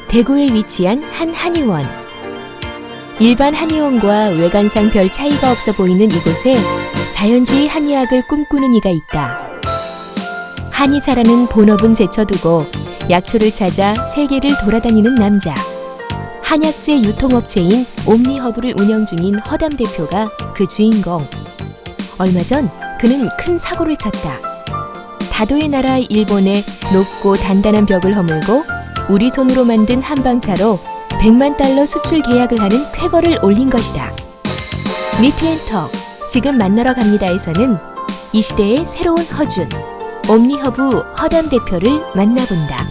대구에 위치한 한 한의원. 일반 한의원과 외관상 별 차이가 없어 보이는 이곳에 자연주의 한의학을 꿈꾸는 이가 있다. 한의사라는 본업은 제쳐두고 약초를 찾아 세계를 돌아다니는 남자. 한약재 유통업체인 옴니허브를 운영 중인 허담 대표가 그 주인공. 얼마 전 그는 큰 사고를 쳤다. 다도의 나라 일본의 높고 단단한 벽을 허물고 우리 손으로 만든 한방차로 100만 달러 수출 계약을 하는 쾌거를 올린 것이다. 미트앤턱, 지금 만나러 갑니다에서는 이 시대의 새로운 허준, 옴니허브 허담 대표를 만나본다.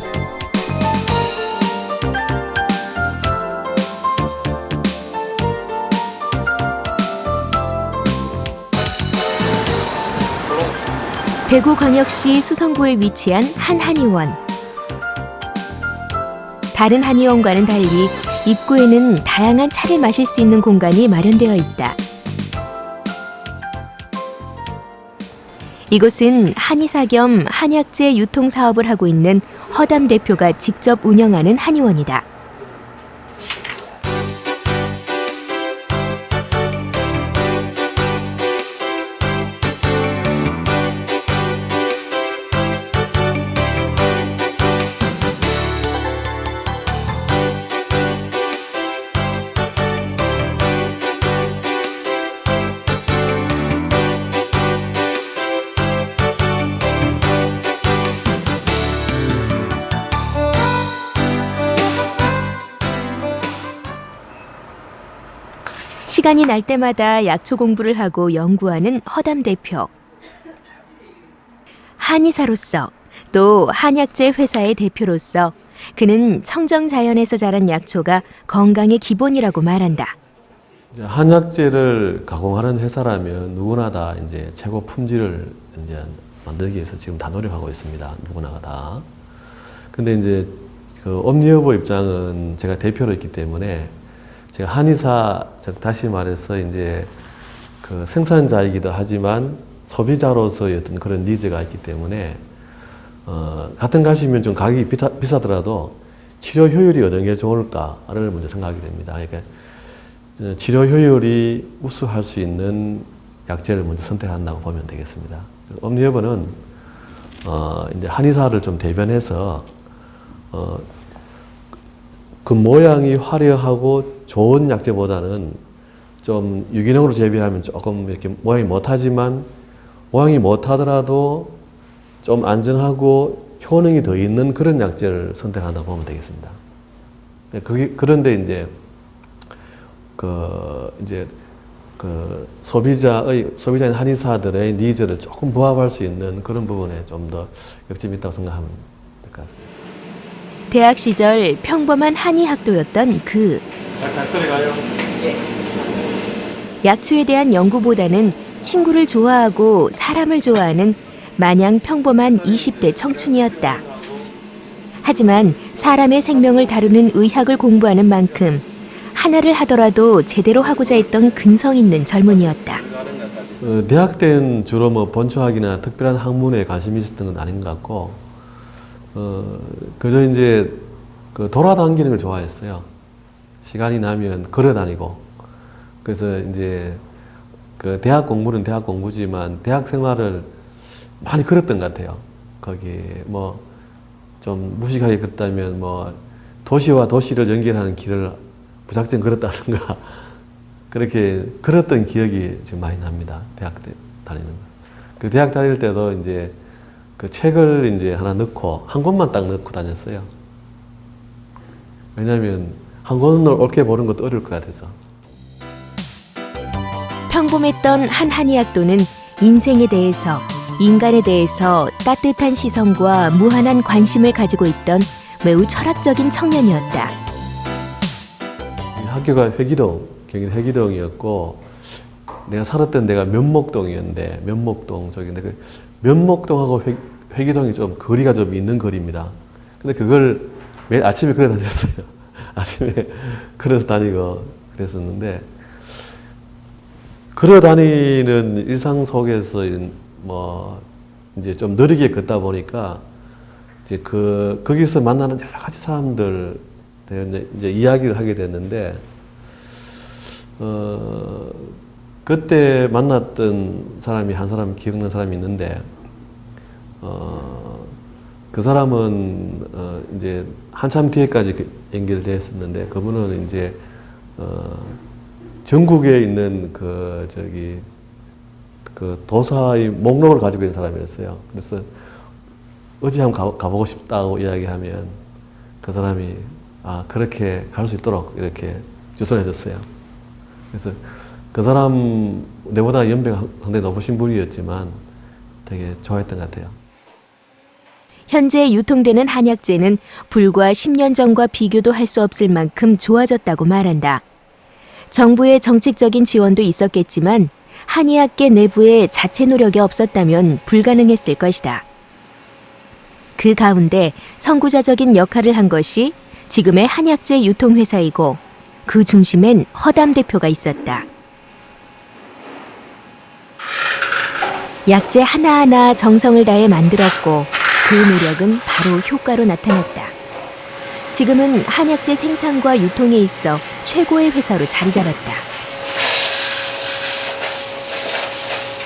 대구광역시 수성구에 위치한 한 한의원. 다른 한의원과는 달리 입구에는 다양한 차를 마실 수 있는 공간이 마련되어 있다. 이곳은 한의사 겸 한약재 유통 사업을 하고 있는 허담 대표가 직접 운영하는 한의원이다. 시간이 날 때마다 약초 공부를 하고 연구하는 허담 대표. 한의사로서 또 한약재 회사의 대표로서 그는 청정자연에서 자란 약초가 건강의 기본이라고 말한다. 한약재를 가공하는 회사라면 누구나 다 이제 최고 품질을 이제 만들기 위해서 지금 다 노력하고 있습니다. 누구나가 다. 근데 이제 그 옴니허브 입장은 제가 대표로 있기 때문에 제가 한의사, 즉 다시 말해서 이제 그 생산자이기도 하지만 소비자로서의 어떤 그런 니즈가 있기 때문에 같은 값이면 좀 가격이 비싸더라도 치료 효율이 어느 게 좋을까를 먼저 생각하게 됩니다. 그러니까 치료 효율이 우수할 수 있는 약재를 먼저 선택한다고 보면 되겠습니다. 옴니허브는 이제 한의사를 좀 대변해서 그 모양이 화려하고 좋은 약재보다는 좀 유기농으로 재배하면 조금 이렇게 모양이 못하지만 모양이 못하더라도 좀 안전하고 효능이 더 있는 그런 약재를 선택한다고 보면 되겠습니다. 그런데 이제 소비자인 한의사들의 니즈를 조금 부합할 수 있는 그런 부분에 좀 더 역점이 있다고 생각하면 될 것 같습니다. 대학 시절 평범한 한의학도였던 그. 약초에 대한 연구보다는 친구를 좋아하고 사람을 좋아하는 마냥 평범한 20대 청춘이었다. 하지만 사람의 생명을 다루는 의학을 공부하는 만큼 하나를 하더라도 제대로 하고자 했던 근성 있는 젊은이였다. 대학 때는 주로 뭐 본초학이나 특별한 학문에 관심이 있었던 건 아닌 것 같고, 그저 이제 돌아다니는 걸 좋아했어요. 시간이 나면 걸어 다니고. 그래서 이제 그 대학 공부는 대학 공부지만 대학 생활을 많이 걸었던 것 같아요. 거기 뭐 좀 무식하게 걷다면 뭐 도시와 도시를 연결하는 길을 무작정 걸었다든가 그렇게 걸었던 기억이 지금 많이 납니다. 대학 때 다니는 거. 그 대학 다닐 때도 이제 그 책을 이제 하나 넣고 한 권만 딱 넣고 다녔어요. 왜냐하면 한 권을 옳게 보는 것도 어려울 것 같아서. 평범했던 한 한의학도는 인생에 대해서, 인간에 대해서 따뜻한 시선과 무한한 관심을 가지고 있던 매우 철학적인 청년이었다. 학교가 경기도 회기동이었고 내가 살았던 데가 면목동이었는데, 면목동 쪽인데, 그 면목동하고 회기동이 좀 거리가 좀 있는 거리입니다. 근데 그걸 매일 아침에 걸어 다녔어요. 아침에 걸어서 다니고 그랬었는데, 걸어 다니는 일상 속에서 뭐, 이제 좀 느리게 걷다 보니까, 이제 거기서 만나는 여러 가지 사람들, 이제 이야기를 하게 됐는데, 그때 만났던 사람이 한 사람 기억나는 사람이 있는데, 그 사람은 이제 한참 뒤에까지 연결됐었는데, 그분은 이제 전국에 있는 그 도사의 목록을 가지고 있는 사람이었어요. 그래서 어디 한번 가보고 싶다고 이야기하면 그 사람이 그렇게 갈 수 있도록 이렇게 주선해 줬어요. 그래서 그 사람 내보다 연배가 상당히 높으신 분이었지만 되게 좋아했던 것 같아요. 현재 유통되는 한약재는 불과 10년 전과 비교도 할 수 없을 만큼 좋아졌다고 말한다. 정부의 정책적인 지원도 있었겠지만 한의학계 내부에 자체 노력이 없었다면 불가능했을 것이다. 그 가운데 선구자적인 역할을 한 것이 지금의 한약재 유통회사이고 그 중심엔 허담 대표가 있었다. 약재 하나하나 정성을 다해 만들었고 그 노력은 바로 효과로 나타났다. 지금은 한약재 생산과 유통에 있어 최고의 회사로 자리 잡았다.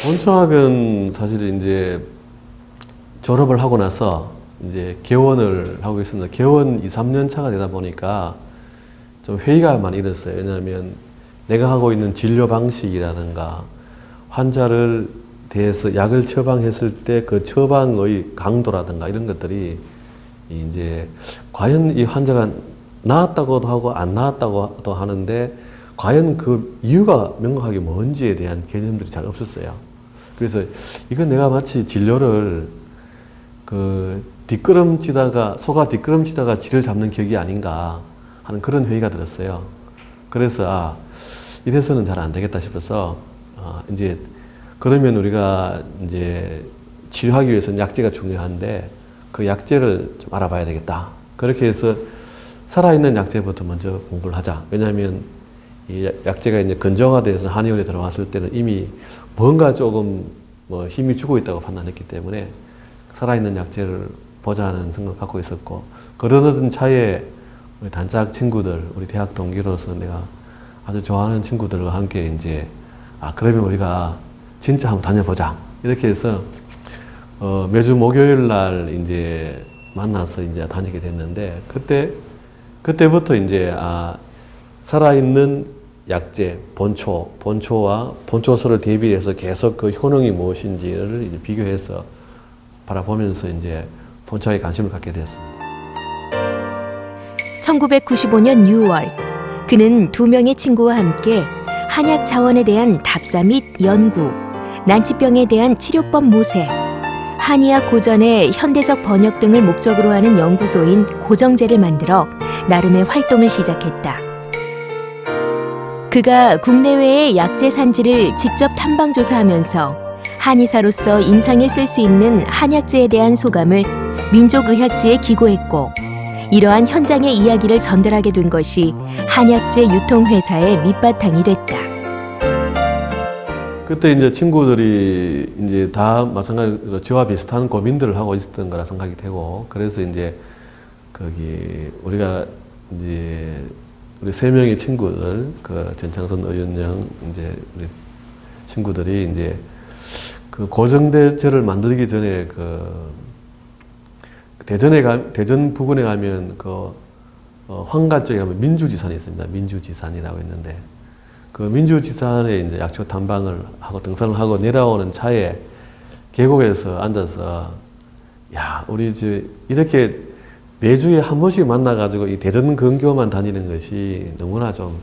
본청학은 사실 이제 졸업을 하고 나서 이제 개원을 하고 있습니다. 개원 2, 3년 차가 되다 보니까 좀 회의가 많이 일었어요. 왜냐하면 내가 하고 있는 진료 방식이라든가 환자를 대해서 약을 처방했을 때 그 처방의 강도라든가 이런 것들이 이제 과연 이 환자가 나았다고도 하고 안 나았다고도 하는데 과연 그 이유가 명확하게 뭔지에 대한 개념들이 잘 없었어요. 그래서 이건 내가 마치 진료를 소가 뒷걸음치다가 쥐를 잡는 격이 아닌가 하는 그런 회의가 들었어요. 그래서 이래서는 잘 안 되겠다 싶어서 이제 그러면 우리가 이제 치료하기 위해서는 약재가 중요한데 그 약재를 좀 알아봐야 되겠다. 그렇게 해서 살아있는 약재부터 먼저 공부를 하자. 왜냐하면 이 약재가 이제 건조화돼서 한의원에 들어왔을 때는 이미 뭔가 조금 뭐 힘이 죽어 있다고 판단했기 때문에 살아있는 약재를 보자는 생각을 갖고 있었고, 그러던 차에 우리 단짝 친구들, 우리 대학 동기로서 내가 아주 좋아하는 친구들과 함께 이제 그러면 우리가 진짜 한번 다녀보자. 이렇게 해서 매주 목요일 날 이제 만나서 이제 다니게 됐는데, 그때부터 이제 살아있는 약재, 본초와 본초소를 대비해서 계속 그 효능이 무엇인지를 이제 비교해서 바라보면서 이제 본초에 관심을 갖게 되었습니다. 1995년 6월, 그는 두 명의 친구와 함께 한약 자원에 대한 답사 및 연구, 난치병에 대한 치료법 모색, 한의학 고전의 현대적 번역 등을 목적으로 하는 연구소인 고정제를 만들어 나름의 활동을 시작했다. 그가 국내외의 약재 산지를 직접 탐방 조사하면서 한의사로서 임상에 쓸 수 있는 한약재에 대한 소감을 민족의학지에 기고했고, 이러한 현장의 이야기를 전달하게 된 것이 한약재 유통회사의 밑바탕이 됐다. 그때 이제 친구들이 이제 다 마찬가지로 저와 비슷한 고민들을 하고 있었던 거라 생각이 되고, 그래서 이제 우리가 이제 우리 세 명의 친구들, 전창선, 의윤영, 이제 우리 친구들이 이제 그 고정제를 만들기 전에 대전 부근에 가면 황가 쪽에 가면 민주지산이 있습니다. 민주지산이라고 있는데, 그 민주지산에 이제 약초 탐방을 하고 등산을 하고 내려오는 차에 계곡에서 앉아서 우리 이렇게 매주에 한 번씩 만나가지고 이 대전 근교만 다니는 것이 너무나 좀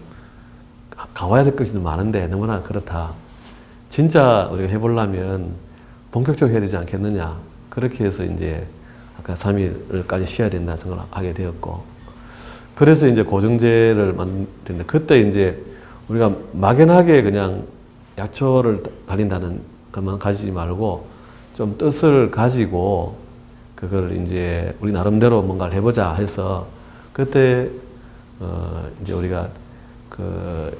가봐야 될 것이 많은데 너무나 그렇다. 진짜 우리가 해보려면 본격적으로 해야 되지 않겠느냐. 그렇게 해서 이제 아까 3일까지 쉬어야 된다 생각을 하게 되었고, 그래서 이제 고정제를 만드는데, 그때 이제 우리가 막연하게 그냥 약초를 달린다는 것만 가지지 말고 좀 뜻을 가지고 그걸 이제 우리 나름대로 뭔가를 해보자 해서 그때 이제 우리가 그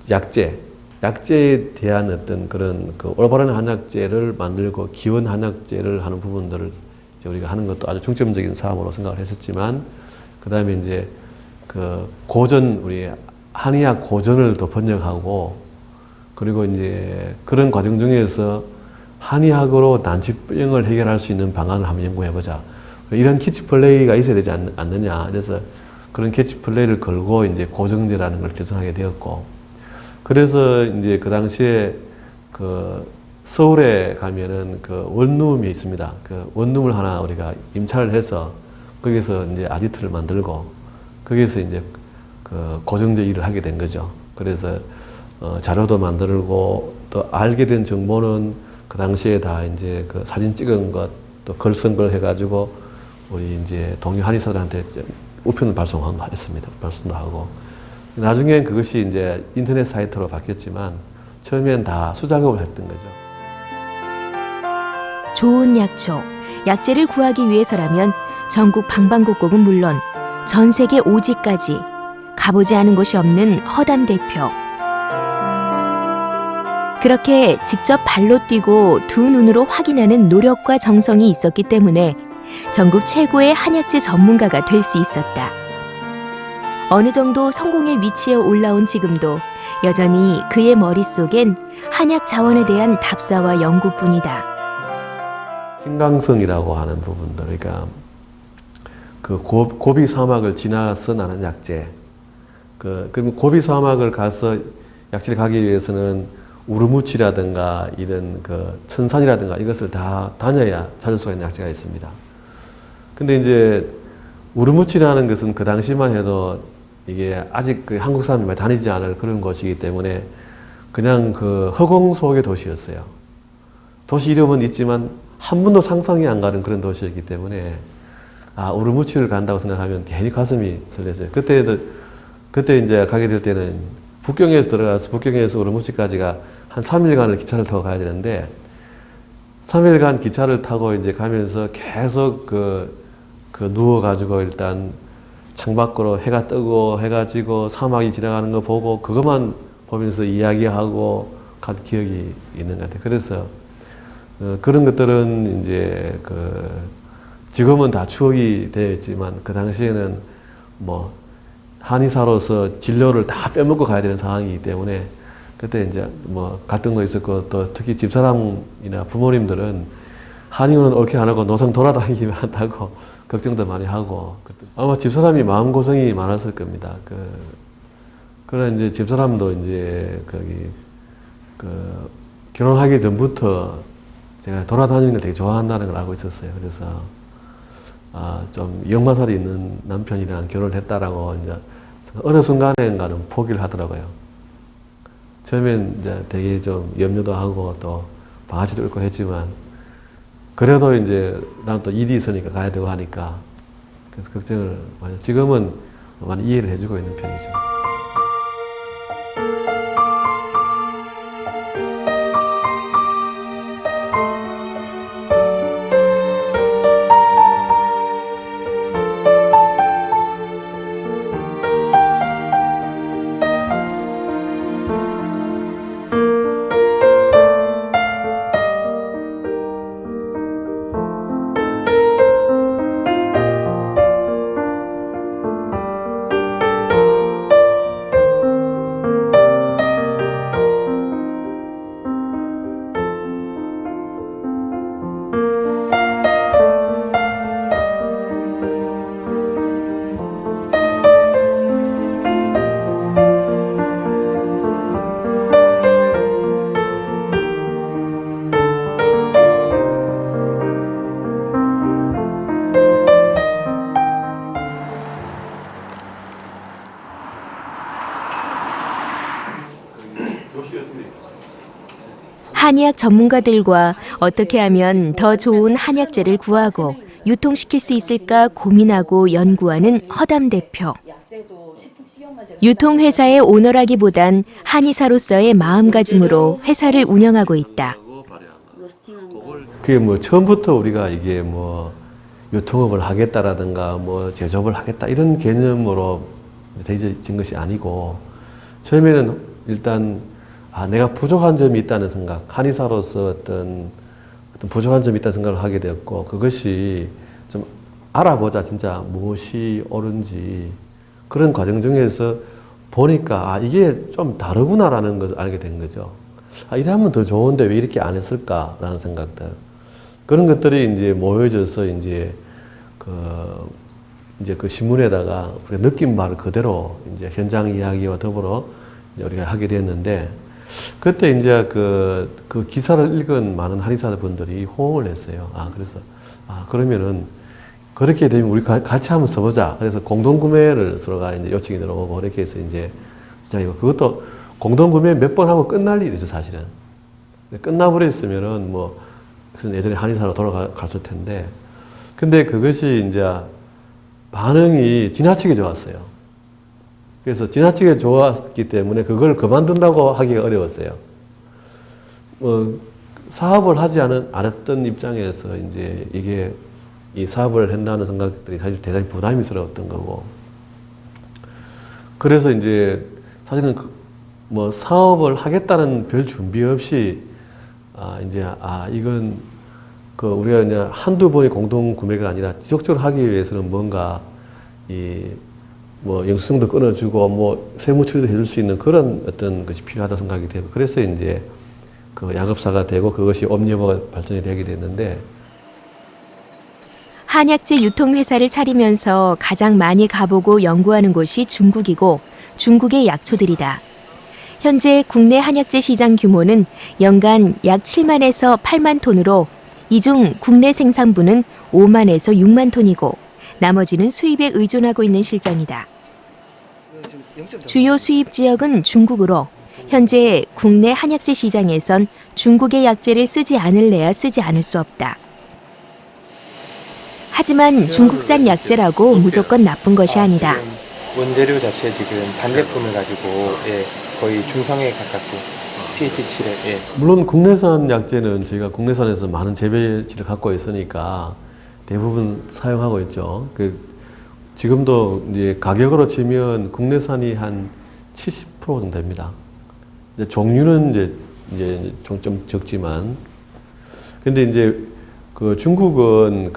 약재에 대한 어떤 그런 그 올바른 한약재를 만들고 기원 한약재를 하는 부분들을 이제 우리가 하는 것도 아주 중점적인 사업으로 생각을 했었지만 그 다음에 이제 그 고전 우리 한의학 고전을 더 번역하고 그리고 이제 그런 과정 중에서 한의학으로 난치병을 해결할 수 있는 방안을 한번 연구해보자. 이런 캐치플레이가 있어야 되지 않느냐. 그래서 그런 캐치플레이를 걸고 이제 고정제라는 걸 결성하게 되었고, 그래서 이제 그 당시에 그 서울에 가면은 그 원룸이 있습니다. 그 원룸을 하나 우리가 임차를 해서 거기서 이제 아지트를 만들고 거기서 이제 그 고정제 일을 하게 된 거죠. 그래서 자료도 만들고 또 알게 된 정보는 그 당시에 다 이제 그 사진 찍은 것 또 글 쓴 걸 해가지고 우리 이제 동료 한의사들한테 우편을 발송했습니다. 발송도 하고 나중엔 그것이 이제 인터넷 사이트로 바뀌었지만 처음엔 다 수작업을 했던 거죠. 좋은 약초, 약재를 구하기 위해서라면 전국 방방곡곡은 물론 전 세계 오지까지 가보지 않은 곳이 없는 허담 대표. 그렇게 직접 발로 뛰고 두 눈으로 확인하는 노력과 정성이 있었기 때문에 전국 최고의 한약재 전문가가 될 수 있었다. 어느 정도 성공의 위치에 올라온 지금도 여전히 그의 머릿속엔 한약 자원에 대한 답사와 연구뿐이다. 신강성이라고 하는 부분들, 그러니까 그 고비 사막을 지나서 나는 약재. 그럼 고비 사막을 가서 약재를 가기 위해서는 우르무치라든가 이런 그 천산이라든가 이것을 다 다녀야 찾을 수가 있는 약재가 있습니다. 근데 이제 우르무치라는 것은 그 당시만 해도 이게 아직 그 한국 사람이 많이 다니지 않을 그런 곳이기 때문에 그냥 그 허공 속의 도시였어요. 도시 이름은 있지만 한 번도 상상이 안 가는 그런 도시였기 때문에 아, 우르무치를 간다고 생각하면 괜히 가슴이 설렜어요. 그때 이제 가게 될 때는 북경에서 들어가서 북경에서 우르무치까지가 한 3일간을 기차를 타고 가야 되는데 3일간 기차를 타고 이제 가면서 계속 누워가지고 일단 창밖으로 해가 뜨고 해가 지고 사막이 지나가는 거 보고 그것만 보면서 이야기하고 간 기억이 있는 것 같아요. 그래서 그런 것들은 이제 지금은 다 추억이 되어 있지만 그 당시에는 뭐 한의사로서 진료를 다 빼먹고 가야 되는 상황이기 때문에 그때 이제 뭐 갈등도 있었고 또 특히 집사람이나 부모님들은 한의원은 옳게 안 하고 노상 돌아다니기만 한다고 걱정도 많이 하고 아마 집사람이 마음고생이 많았을 겁니다. 그런 이제 집사람도 이제 결혼하기 전부터 제가 돌아다니는 걸 되게 좋아한다는 걸 알고 있었어요. 그래서 좀 역마살이 있는 남편이랑 결혼을 했다라고 이제 어느 순간인가는 포기를 하더라고요. 처음엔 이제 되게 좀 염려도 하고 또 방아지도 있고 했지만 그래도 이제 난 또 일이 있으니까 가야 되고 하니까 그래서 걱정을 많이 지금은 많이 이해를 해주고 있는 편이죠. 한의학 전문가들과 어떻게 하면 더 좋은 한약재를 구하고 유통시킬 수 있을까 고민하고 연구하는 허담 대표. 약재도 식품 식용 유통회사의 오너라기보단 한의사로서의 마음가짐으로 회사를 운영하고 있다. 그게 뭐 처음부터 우리가 이게 뭐 유통업을 하겠다라든가 뭐 제조업을 하겠다 이런 개념으로 되어진 것이 아니고, 처음에는 일단 내가 부족한 점이 있다는 생각, 한의사로서 어떤 부족한 점이 있다는 생각을 하게 되었고, 그것이 좀 알아보자 진짜 무엇이 옳은지, 그런 과정 중에서 보니까 이게 좀 다르구나라는 걸 알게 된 거죠. 이러면 더 좋은데 왜 이렇게 안 했을까라는 생각들, 그런 것들이 이제 모여져서 이제 그 신문에다가 우리가 느낀 말을 그대로 이제 현장 이야기와 더불어 이제 우리가 하게 됐는데, 그때 이제 그 기사를 읽은 많은 한의사분들이 호응을 했어요. 그래서 그러면은 그렇게 되면 우리 같이 한번 써보자. 그래서 공동구매를 서로가 이제 요청이 들어오고, 그렇게 해서 이제 시작이고, 그것도 공동구매 몇 번 하고 끝날 일이죠, 사실은. 끝나버렸으면은 뭐, 그래서 예전에 한의사로 돌아갔을 텐데, 근데 그것이 이제 반응이 지나치게 좋았어요. 그래서 지나치게 좋았기 때문에 그걸 그만둔다고 하기가 어려웠어요. 사업을 하지 않았던 입장에서 이제 이게 이 사업을 한다는 생각들이 사실 대단히 부담스러웠던 거고, 그래서 이제 사실은 뭐 사업을 하겠다는 별 준비 없이 이제 이건 우리가 이제 한두 번의 공동 구매가 아니라 지속적으로 하기 위해서는 뭔가 뭐 영수증도 끊어주고 뭐 세무 처리도 해줄 수 있는 그런 어떤 것이 필요하다고 생각이 되고, 그래서 이제 그 양업사가 되고 그것이 옴니버가 발전이 되게 됐는데, 한약재 유통회사를 차리면서 가장 많이 가보고 연구하는 곳이 중국이고 중국의 약초들이다. 현재 국내 한약재 시장 규모는 연간 약 7만에서 8만 톤으로 이 중 국내 생산분은 5만에서 6만 톤이고 나머지는 수입에 의존하고 있는 실정이다. 주요 수입 지역은 중국으로 현재 국내 한약재 시장에선 중국의 약재를 쓰지 않을래야 쓰지 않을 수 없다. 하지만 중국산 약재라고 무조건 나쁜 것이 아니다. 원재료 자체 지금 단제품을 가지고 거의 중성에 가깝고 pH 7에 물론 국내산 약재는 저희가 국내산에서 많은 재배치를 갖고 있으니까 대부분 사용하고 있죠. 지금도 이제 가격으로 치면 국내산이 한 70% 정도 됩니다. 이제 종류는 이제 좀 적지만, 근데 이제 중국은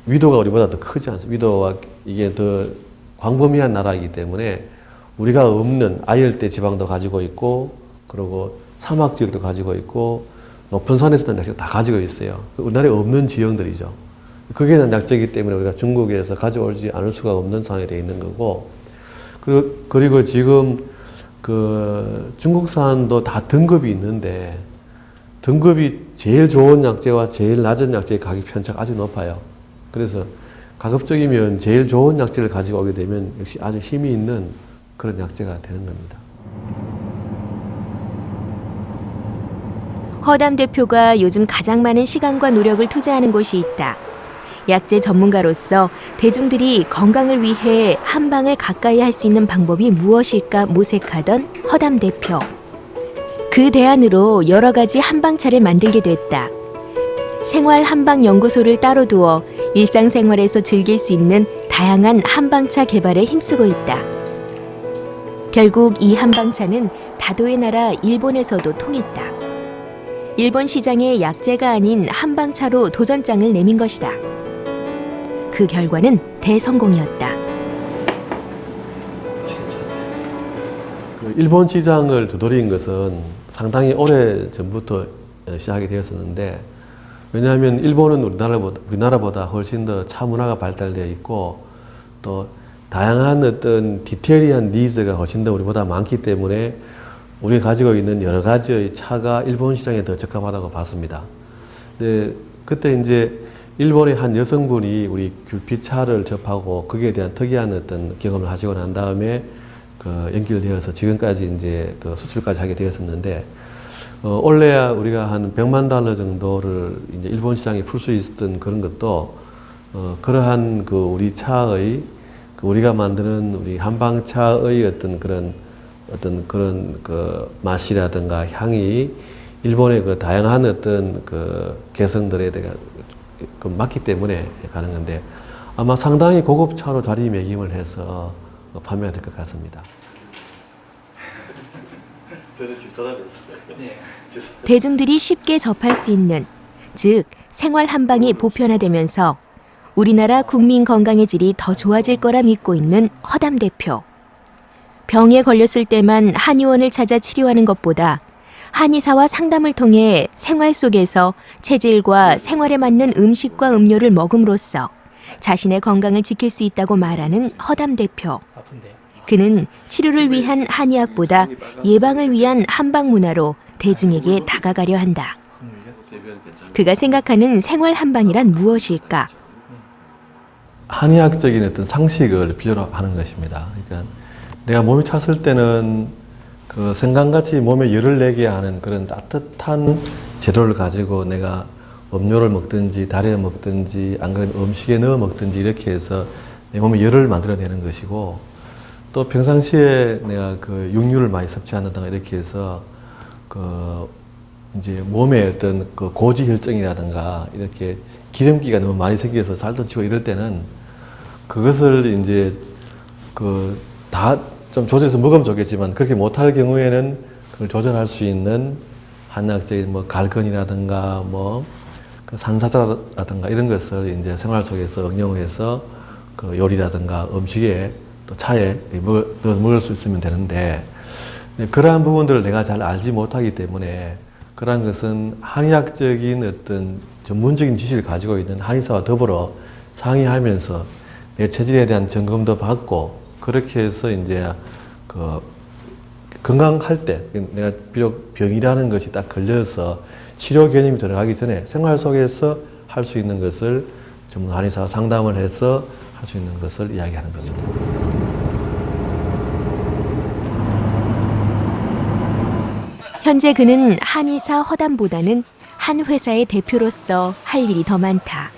위도가 우리보다 더 크지 않습니다. 위도가 이게 더 광범위한 나라이기 때문에 우리가 없는 아열대 지방도 가지고 있고, 그리고 사막 지역도 가지고 있고, 높은 산에서 난 약재가 다 가지고 있어요. 우리나라에 없는 지형들이죠. 그게 난 약재이기 때문에 우리가 중국에서 가져오지 않을 수가 없는 상황이 되어 있는 거고, 그리고 지금 중국산도 다 등급이 있는데, 등급이 제일 좋은 약재와 제일 낮은 약재의 가격 편차가 아주 높아요. 그래서 가급적이면 제일 좋은 약재를 가지고 오게 되면 역시 아주 힘이 있는 그런 약재가 되는 겁니다. 허담 대표가 요즘 가장 많은 시간과 노력을 투자하는 곳이 있다. 약재 전문가로서 대중들이 건강을 위해 한방을 가까이 할 수 있는 방법이 무엇일까 모색하던 허담 대표. 그 대안으로 여러 가지 한방차를 만들게 됐다. 생활 한방 연구소를 따로 두어 일상생활에서 즐길 수 있는 다양한 한방차 개발에 힘쓰고 있다. 결국 이 한방차는 다도의 나라 일본에서도 통했다. 일본 시장에 약재가 아닌 한방차로 도전장을 내민 것이다. 그 결과는 대성공이었다. 일본 시장을 두드린 것은 상당히 오래 전부터 시작이 되었었는데, 왜냐하면 일본은 우리나라보다 훨씬 더 차 문화가 발달되어 있고, 또 다양한 어떤 디테일한 니즈가 훨씬 더 우리보다 많기 때문에 우리가 가지고 있는 여러 가지의 차가 일본 시장에 더 적합하다고 봤습니다. 근데 그때 이제 일본의 한 여성분이 우리 귤피차를 접하고 거기에 대한 특이한 어떤 경험을 하시고 난 다음에 연결되어서 지금까지 이제 수출까지 하게 되었었는데, 원래야 우리가 한 100만 달러 정도를 이제 일본 시장에 풀 수 있었던 그런 것도, 그러한 우리 차의 우리가 만드는 우리 한방차의 어떤 그런 그 맛이라든가 향이 일본의 그 다양한 어떤 그 개성들에 대해 그 맞기 때문에 가는 건데 아마 상당히 고급 차로 자리매김을 해서 판매가 될 것 같습니다. 저는 집사람이었어요. 대중들이 쉽게 접할 수 있는, 즉 생활 한방이 보편화되면서 우리나라 국민 건강의 질이 더 좋아질 거라 믿고 있는 허담 대표. 병에 걸렸을 때만 한의원을 찾아 치료하는 것보다 한의사와 상담을 통해 생활 속에서 체질과 생활에 맞는 음식과 음료를 먹음으로써 자신의 건강을 지킬 수 있다고 말하는 허담 대표. 그는 치료를 위한 한의학보다 예방을 위한 한방 문화로 대중에게 다가가려 한다. 그가 생각하는 생활 한방이란 무엇일까? 한의학적인 어떤 상식을 필요로 하는 것입니다. 그러니까 내가 몸이 찼을 때는 그 생강같이 몸에 열을 내게 하는 그런 따뜻한 재료를 가지고 내가 음료를 먹든지 다리에 먹든지 안 그러면 음식에 넣어 먹든지 이렇게 해서 내 몸에 열을 만들어내는 것이고, 또 평상시에 내가 그 육류를 많이 섭취한다든가 이렇게 해서 그 이제 몸에 어떤 그 고지 혈증이라든가 이렇게 기름기가 너무 많이 생겨서 살도 찌고 이럴 때는 그것을 이제 그 다 좀 조절해서 먹으면 좋겠지만 그렇게 못할 경우에는 그걸 조절할 수 있는 한의학적인 뭐 갈근이라든가 뭐 그 산사자라든가 이런 것을 이제 생활 속에서 응용해서 그 요리라든가 음식에 또 차에 넣어서 먹을 수 있으면 되는데, 그러한 부분들을 내가 잘 알지 못하기 때문에 그러한 것은 한의학적인 어떤 전문적인 지식을 가지고 있는 한의사와 더불어 상의하면서 내 체질에 대한 점검도 받고, 그렇게 해서 이제 그 건강할 때 내가 비록 병이라는 것이 딱 걸려서 치료 개념이 들어가기 전에 생활 속에서 할 수 있는 것을 전문 한의사와 상담을 해서 할 수 있는 것을 이야기하는 겁니다. 현재 그는 한의사 허담보다는 한 회사의 대표로서 할 일이 더 많다.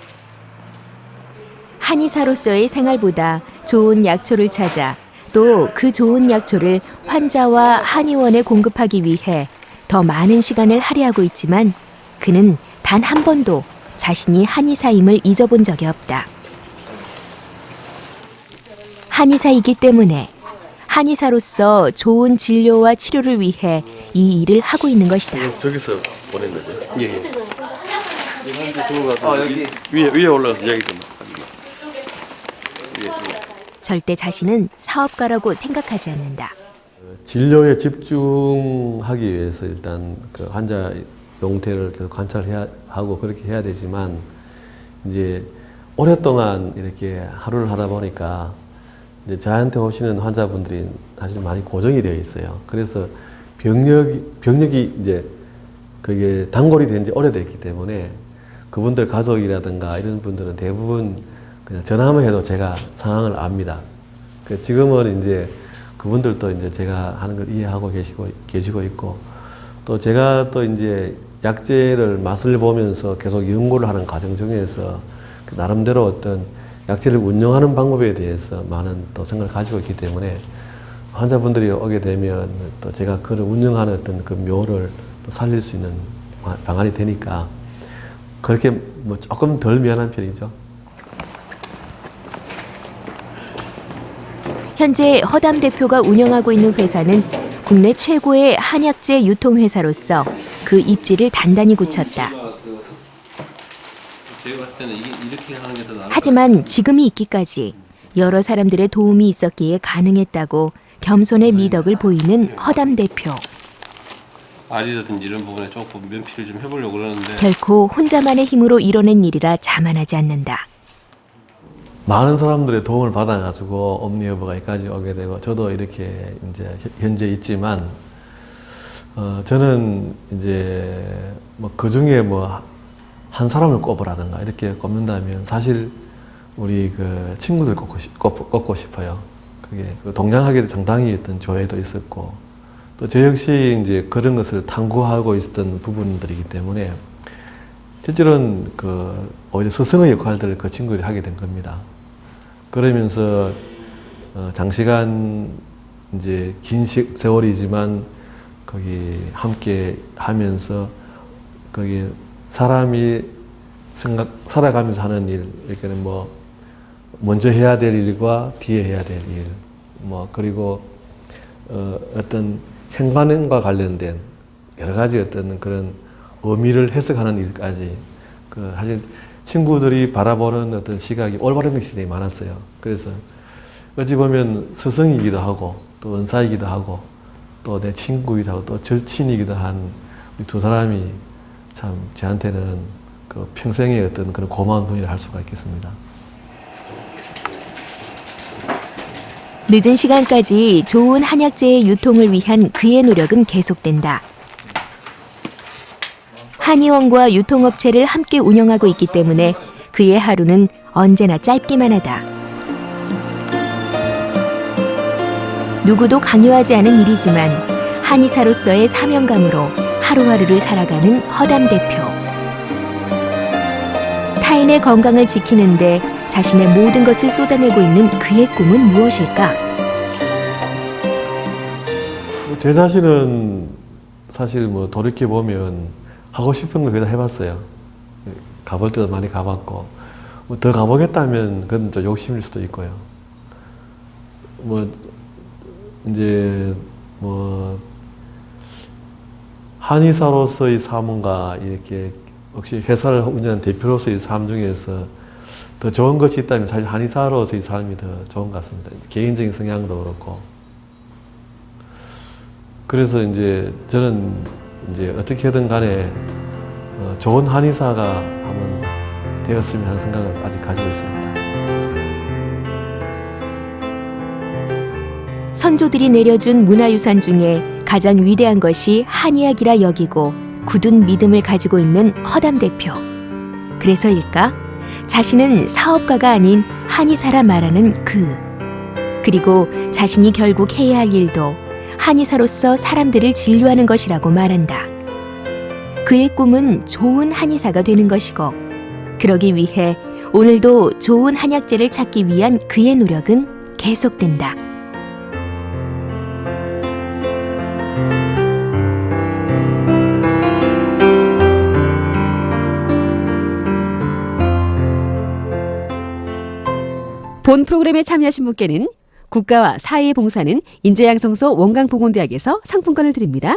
한의사로서의 생활보다 좋은 약초를 찾아 또 그 좋은 약초를 환자와 한의원에 공급하기 위해 더 많은 시간을 할애하고 있지만 그는 단 한 번도 자신이 한의사임을 잊어본 적이 없다. 한의사이기 때문에 한의사로서 좋은 진료와 치료를 위해 이 일을 하고 있는 것이다. 저기서 보낸 거죠? 예. 들어가서 여기 위에 올라가서 이야기 좀 하지. 절대 자신은 사업가라고 생각하지 않는다. 진료에 집중하기 위해서 일단 그 환자 용태를 계속 관찰해야 하고 그렇게 해야 되지만, 이제 오랫동안 이렇게 하루를 하다 보니까 이제 저한테 오시는 환자분들이 사실 많이 고정이 되어 있어요. 그래서 병력이 이제 그게 단골이 된 지 오래됐기 때문에 그분들 가족이라든가 이런 분들은 대부분 그냥 전화만 해도 제가 상황을 압니다. 지금은 이제 그분들도 이제 제가 하는 걸 이해하고 계시고 있고, 또 제가 또 이제 약재를 맛을 보면서 계속 연구를 하는 과정 중에서 나름대로 어떤 약재를 운영하는 방법에 대해서 많은 또 생각을 가지고 있기 때문에 환자분들이 오게 되면 또 제가 그를 운영하는 어떤 그 묘를 또 살릴 수 있는 방안이 되니까 그렇게 뭐 조금 덜 미안한 편이죠. 현재 허담 대표가 운영하고 있는 회사는 국내 최고의 한약재 유통회사로서 그 입지를 단단히 굳혔다. 하지만 지금이 있기까지 여러 사람들의 도움이 있었기에 가능했다고 겸손의 미덕을 보이는 허담 대표. 알이라든지 이런 부분에 조금 면피를 좀 해보려고 그러는데 결코 혼자만의 힘으로 이뤄낸 일이라 자만하지 않는다. 많은 사람들의 도움을 받아가지고 옴니어버가 여기까지 오게 되고, 저도 이렇게 이제 현재 있지만, 저는 이제 뭐 그 중에 뭐 한 사람을 꼽으라든가 이렇게 꼽는다면 사실 우리 그 친구들 꼽고 싶어요. 그게 그 동양학에 상당히 어떤 조예도 있었고, 또 저 역시 이제 그런 것을 탐구하고 있었던 부분들이기 때문에 실제로는 그 오히려 스승의 역할들을 그 친구들이 하게 된 겁니다. 그러면서 장시간 이제 긴 세월이지만 거기 함께 하면서 거기 사람이 살아가면서 하는 일, 그러니까 뭐 먼저 해야 될 일과 뒤에 해야 될 일, 뭐 그리고 어떤 행관과 관련된 여러 가지 어떤 그런 의미를 해석하는 일까지 사실 친구들이 바라보는 어떤 시각이 올바른 것이 되게 많았어요. 그래서 어찌 보면 스승이기도 하고 또 은사이기도 하고 또 내 친구이기도 하고 또 절친이기도 한 우리 두 사람이 참 저한테는 그 평생의 어떤 그런 고마운 분이라 할 수가 있겠습니다. 늦은 시간까지 좋은 한약재의 유통을 위한 그의 노력은 계속된다. 한의원과 유통업체를 함께 운영하고 있기 때문에 그의 하루는 언제나 짧기만 하다. 누구도 강요하지 않은 일이지만 한의사로서의 사명감으로 하루하루를 살아가는 허담 대표. 타인의 건강을 지키는데 자신의 모든 것을 쏟아내고 있는 그의 꿈은 무엇일까? 제 자신은 사실 뭐 돌이켜보면 하고 싶은 걸 거의 다 해봤어요. 가볼 때도 많이 가봤고, 뭐 더 가보겠다면 그건 좀 욕심일 수도 있고요. 뭐, 이제, 뭐, 한의사로서의 삶과 이렇게 혹시 회사를 운영하는 대표로서의 삶 중에서 더 좋은 것이 있다면 사실 한의사로서의 삶이 더 좋은 것 같습니다. 개인적인 성향도 그렇고. 그래서 이제 저는 이제 어떻게든 간에 좋은 한의사가 한번 되었으면 하는 생각을 아직 가지고 있습니다. 선조들이 내려준 문화유산 중에 가장 위대한 것이 한의학이라 여기고 굳은 믿음을 가지고 있는 허담 대표. 그래서일까? 자신은 사업가가 아닌 한의사라 말하는 그리고 자신이 결국 해야 할 일도 한의사로서 사람들을 진료하는 것이라고 말한다. 그의 꿈은 좋은 한의사가 되는 것이고 그러기 위해 오늘도 좋은 한약재를 찾기 위한 그의 노력은 계속된다. 본 프로그램에 참여하신 분께는 국가와 사회에 봉사하는 인재양성소 원광보건대학에서 상품권을 드립니다.